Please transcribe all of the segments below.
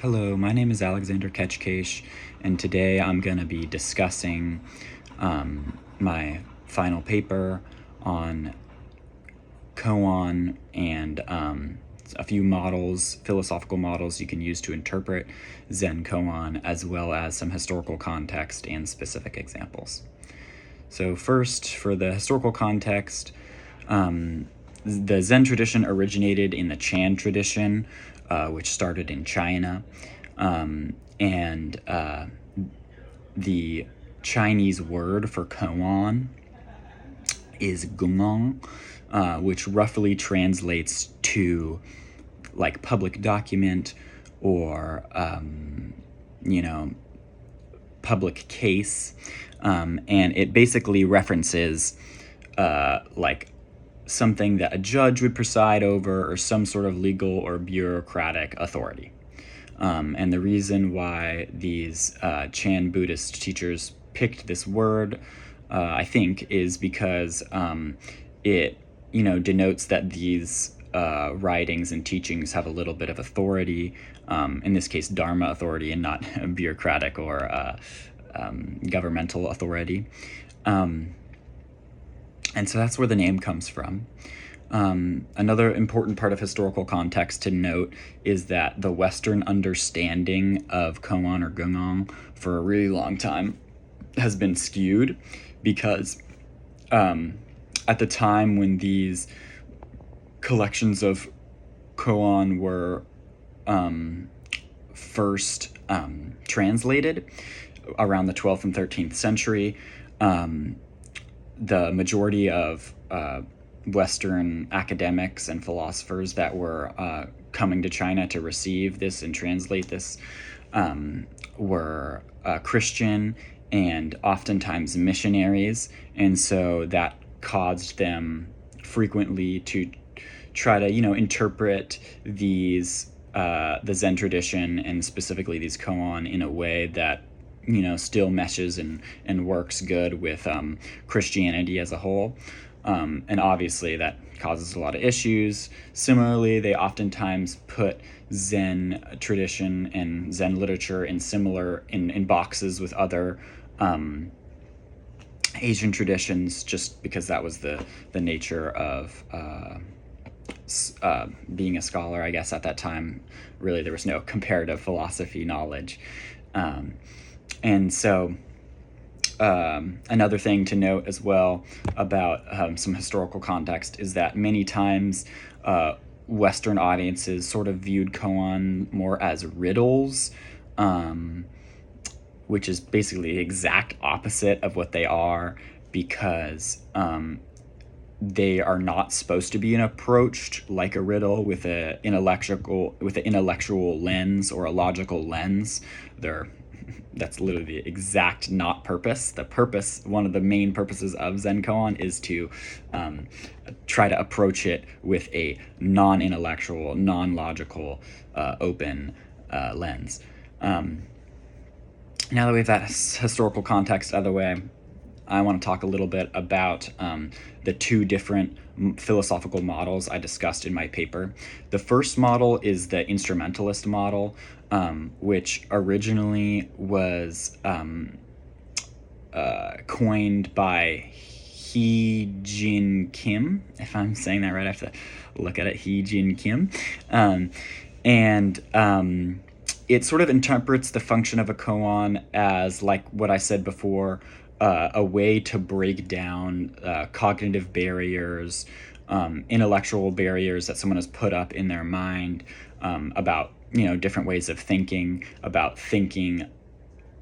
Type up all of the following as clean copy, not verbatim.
Hello, my name is Alexander Ketchkaish, and today I'm going to be discussing my final paper on koan and a few models, philosophical models you can use to interpret Zen koan, as well as some historical context and specific examples. So first, for the historical context, the Zen tradition originated in the Chan tradition, which started in China, and the Chinese word for koan is gongong, which roughly translates to like public document or public case, and it basically references like something that a judge would preside over or some sort of legal or bureaucratic authority. And the reason why these Chan Buddhist teachers picked this word, I think, is because it denotes that these writings and teachings have a little bit of authority, in this case Dharma authority and not bureaucratic or governmental authority. And so that's where the name comes from. Another important part of historical context to note is that the Western understanding of koan or gongong for a really long time has been skewed because at the time when these collections of koan were first translated around the 12th and 13th century, the majority of Western academics and philosophers that were coming to China to receive this and translate this were Christian and oftentimes missionaries, and so that caused them frequently to try to interpret these the Zen tradition and specifically these koan in a way that still meshes and works good with Christianity as a whole. And obviously that causes a lot of issues. Similarly, they oftentimes put Zen tradition and Zen literature in boxes with other Asian traditions, just because that was the nature of being a scholar, I guess, at that time. Really, there was no comparative philosophy knowledge. And so another thing to note as well about some historical context is that many times Western audiences sort of viewed koan more as riddles, which is basically the exact opposite of what they are, because they are not supposed to be approached like a riddle with an intellectual lens or a logical lens. That's literally the exact not purpose. The purpose, one of the main purposes of Zen koan, is to try to approach it with a non-intellectual, non-logical, open lens. Now that we have that historical context out of the way, I want to talk a little bit about the two different philosophical models I discussed in my paper. The first model is the instrumentalist model, which originally was coined by Hee-Jin Kim, if I'm saying that right. I have to look at it. Hee-Jin Kim. It sort of interprets the function of a koan as, like what I said before, a way to break down cognitive barriers, intellectual barriers that someone has put up in their mind about different ways of thinking, about thinking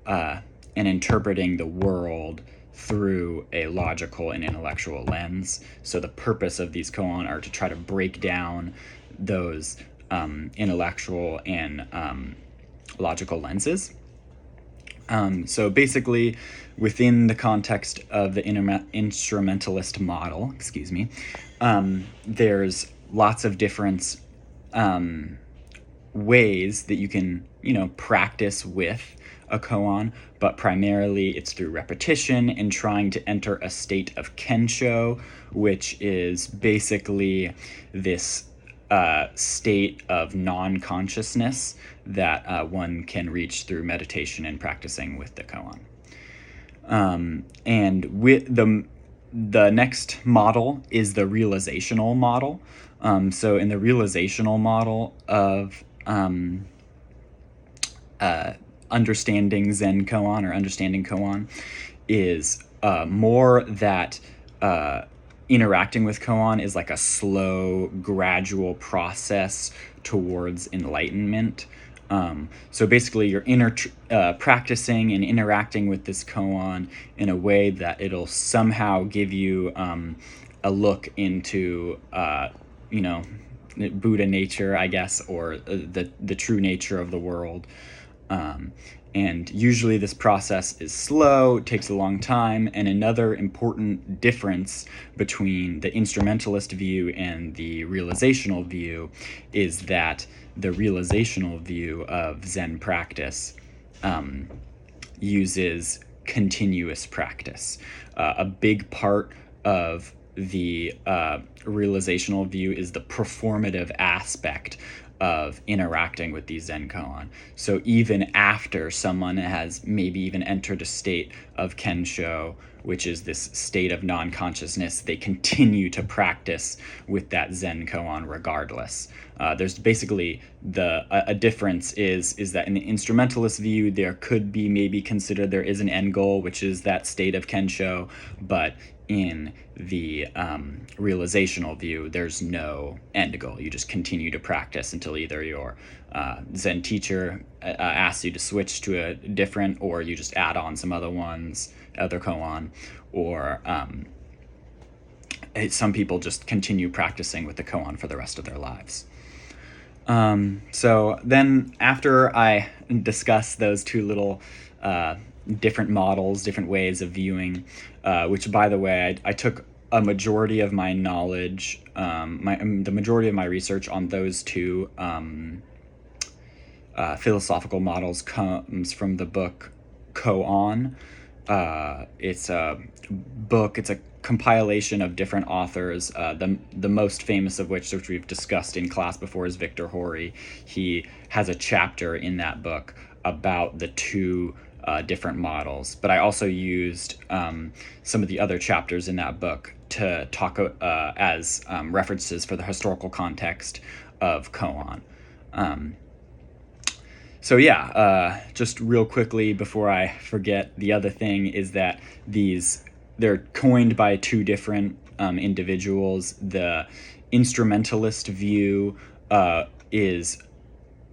and interpreting the world through a logical and intellectual lens. So the purpose of these koan are to try to break down those intellectual and logical lenses. So basically, within the context of the instrumentalist model, there's lots of different ways that you can, practice with a koan, but primarily it's through repetition and trying to enter a state of kensho, which is basically this state of non-consciousness that one can reach through meditation and practicing with the koan. And with the next model is the realizational model. So in the realizational model of understanding Zen koan or understanding koan is more that interacting with koan is like a slow, gradual process towards enlightenment. So basically, you're practicing and interacting with this koan in a way that it'll somehow give you a look into, Buddha nature, I guess, or the true nature of the world. And usually this process is slow, it takes a long time, and another important difference between the instrumentalist view and the realizational view is that the realizational view of Zen practice uses continuous practice. A big part of the realizational view is the performative aspect of interacting with these Zen koan. So even after someone has maybe even entered a state of kensho, which is this state of non-consciousness, they continue to practice with that Zen koan regardless. There's basically a difference is that in the instrumentalist view, there could be maybe considered there is an end goal, which is that state of kensho, but in the realizational view, there's no end goal. You just continue to practice until either your Zen teacher asks you to switch to a different, or you just add on some other koan, or some people just continue practicing with the koan for the rest of their lives. So then after I discuss those two little different models, different ways of viewing, which, by the way, I took a majority of my knowledge, the majority of my research on those two philosophical models comes from the book Koan. It's a book, it's a compilation of different authors, the most famous of which we've discussed in class before, is Victor Horry. He has a chapter in that book about the two different models, but I also used some of the other chapters in that book to talk as references for the historical context of koan. So yeah, just real quickly before I forget, the other thing is that they're coined by two different individuals. The instrumentalist view is,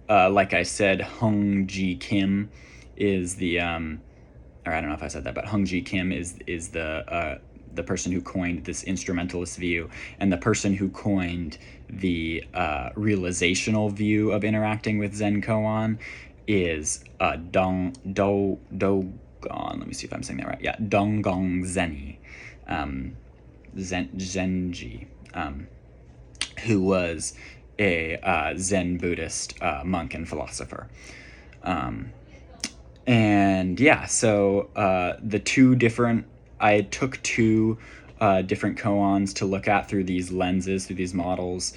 like I said, Hung Ji Kim is the, or I don't know if I said that, but Hung Ji Kim is the person who coined this instrumentalist view, and the person who coined the realizational view of interacting with Zen koan is Dogon. Let me see if I'm saying that right. Yeah, Donggong Zeni, Zenji, who was a Zen Buddhist monk and philosopher. And yeah, so I took two different koans to look at through these lenses, through these models,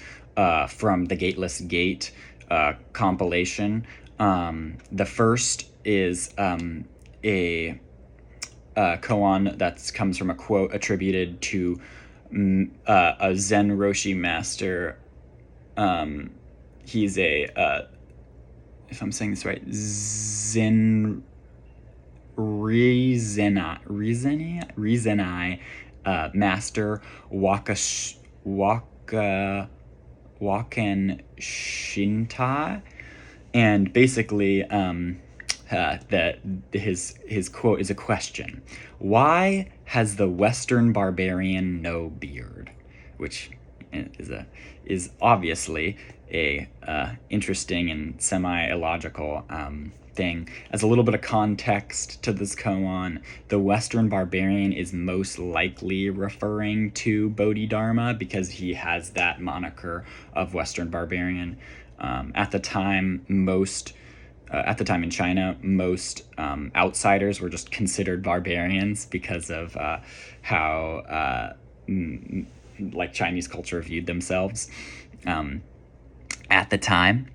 from the Gateless Gate compilation. The first is a koan that comes from a quote attributed to a Zen Roshi master. He's if I'm saying this right, Zenai master Waken Shintai, and basically his quote is a question: why has the Western barbarian no beard? Which is obviously a interesting and semi-illogical thing. As a little bit of context to this koan, the Western barbarian is most likely referring to Bodhidharma because he has that moniker of Western barbarian. At the time in China, most outsiders were just considered barbarians because of how like Chinese culture viewed themselves. at the time.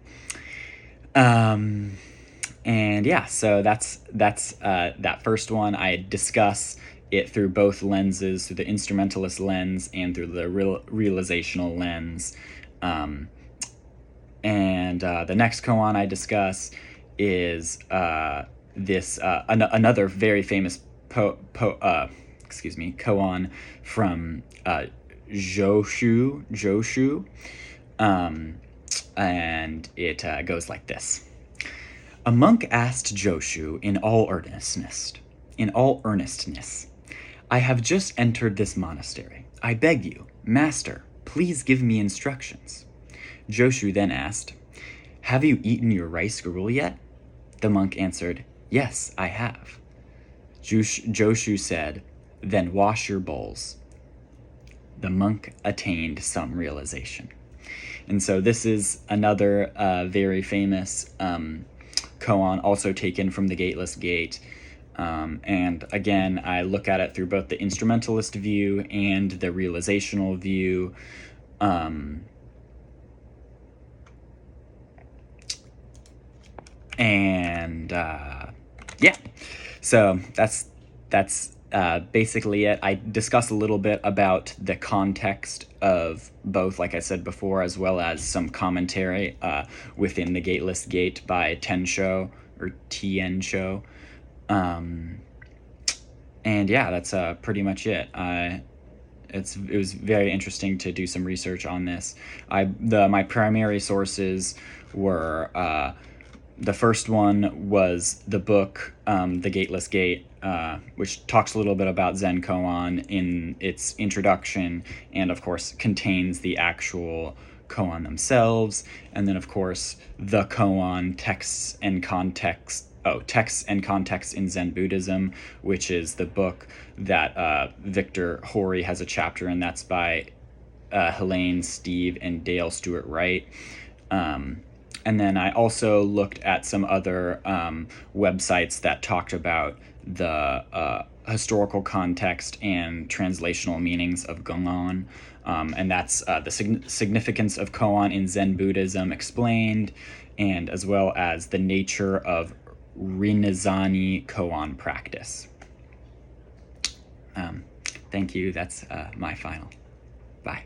And yeah, so that's that first one. I discuss it through both lenses, through the instrumentalist lens and through the realizational lens. And the next koan I discuss is another very famous koan from Joshu, and it goes like this. A monk asked Joshu in all earnestness, I have just entered this monastery. I beg you, master, please give me instructions. Joshu then asked, have you eaten your rice gruel yet? The monk answered, yes, I have. Joshu said, then wash your bowls. The monk attained some realization. And so this is another very famous koan, also taken from the Gateless Gate. And again, I look at it through both the instrumentalist view and the realizational view. Yeah, so that's basically it. I discuss a little bit about the context of both, like I said before, as well as some commentary within the Gateless Gate by Tensho or Tiensho. And yeah, that's pretty much it. It was very interesting to do some research on this. My primary sources were the first one was the book The Gateless Gate, which talks a little bit about Zen koan in its introduction, and of course contains the actual koan themselves, and then of course the koan texts and context in Zen Buddhism, which is the book that Victor Horry has a chapter in. That's by Helene, Steve, and Dale Stewart Wright. And then I also looked at some other websites that talked about the historical context and translational meanings of koan. And that's the significance of koan in Zen Buddhism explained, and as well as the nature of Rinzani koan practice. Thank you. That's my final. Bye.